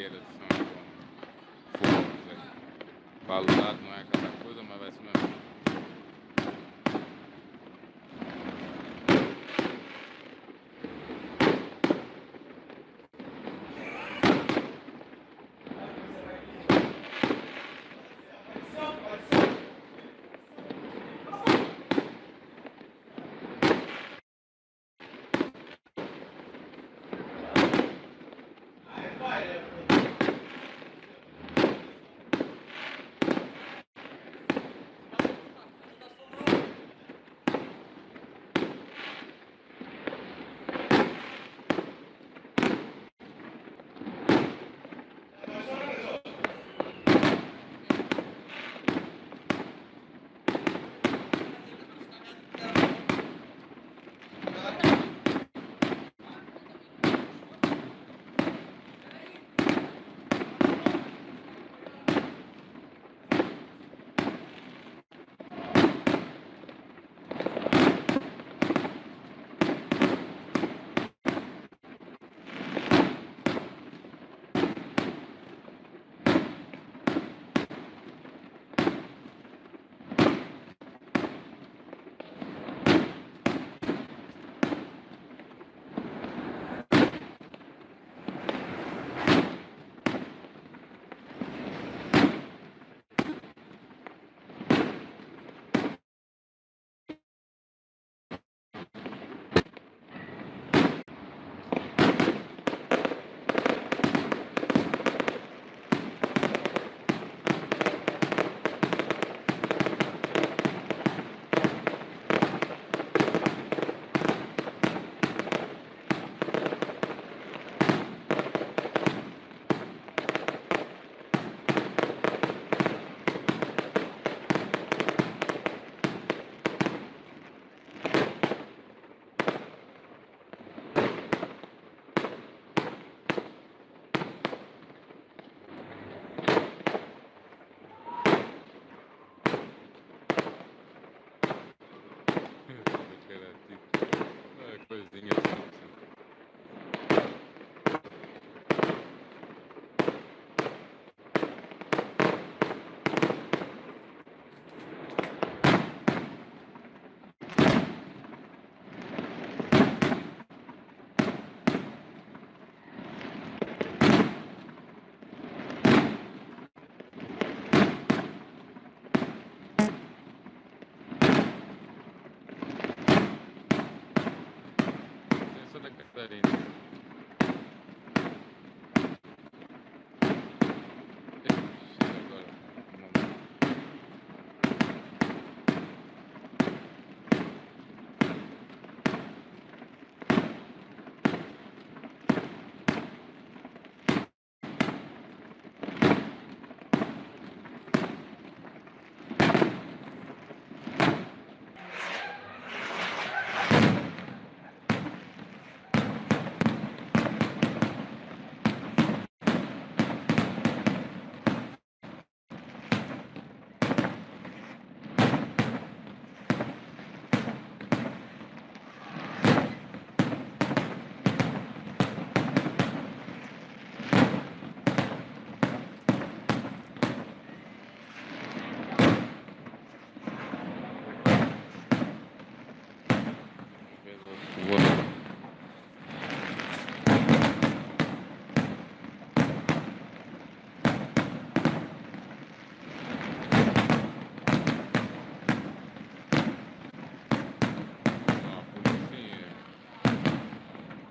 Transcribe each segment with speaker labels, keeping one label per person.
Speaker 1: fogueira de São João. Fogos aí. Valorado não é aquela coisa, mas vai ser mesmo. Coisinha assim. Santa Catarina.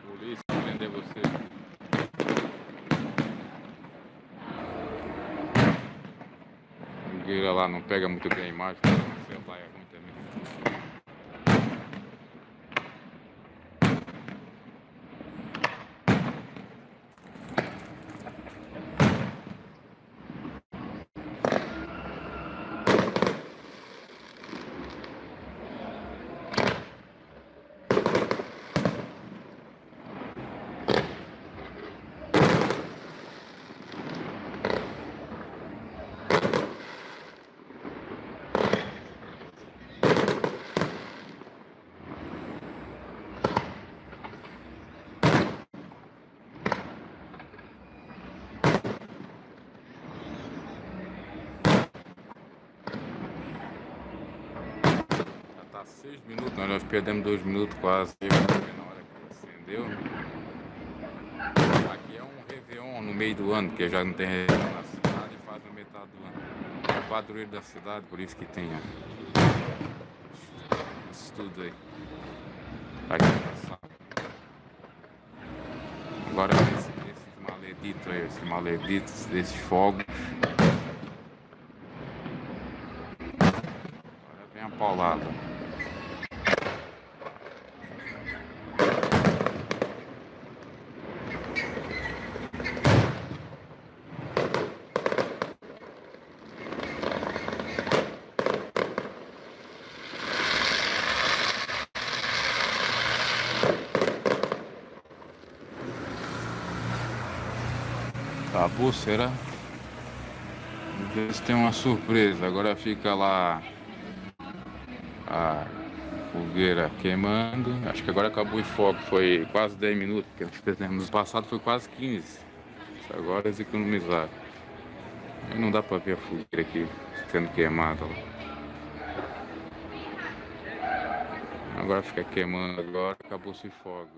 Speaker 1: Polícia prender você. Fogueira lá não pega muito bem a imagem, porque o celular é ruim também. Tá 6 minutos, nós perdemos 2 minutos quase. Na hora que acendeu. Aqui é um Réveillon no meio do ano, porque já não tem Réveillon na cidade e faz na metade do ano. É o padroeiro da cidade, por isso que tem isso tudo aí. Aqui passado. Agora esses maleditos aí, esses maleditos, desses fogos. Agora vem a paulada. Acabou, será? Vamos ver se tem uma surpresa. Agora fica lá a fogueira queimando. Acho que agora acabou o fogo. Foi quase 10 minutos. Porque no passado foi quase 15. Agora eles economizaram. Aí não dá pra ver a fogueira aqui sendo queimada. Agora fica queimando agora. Acabou-se o fogo.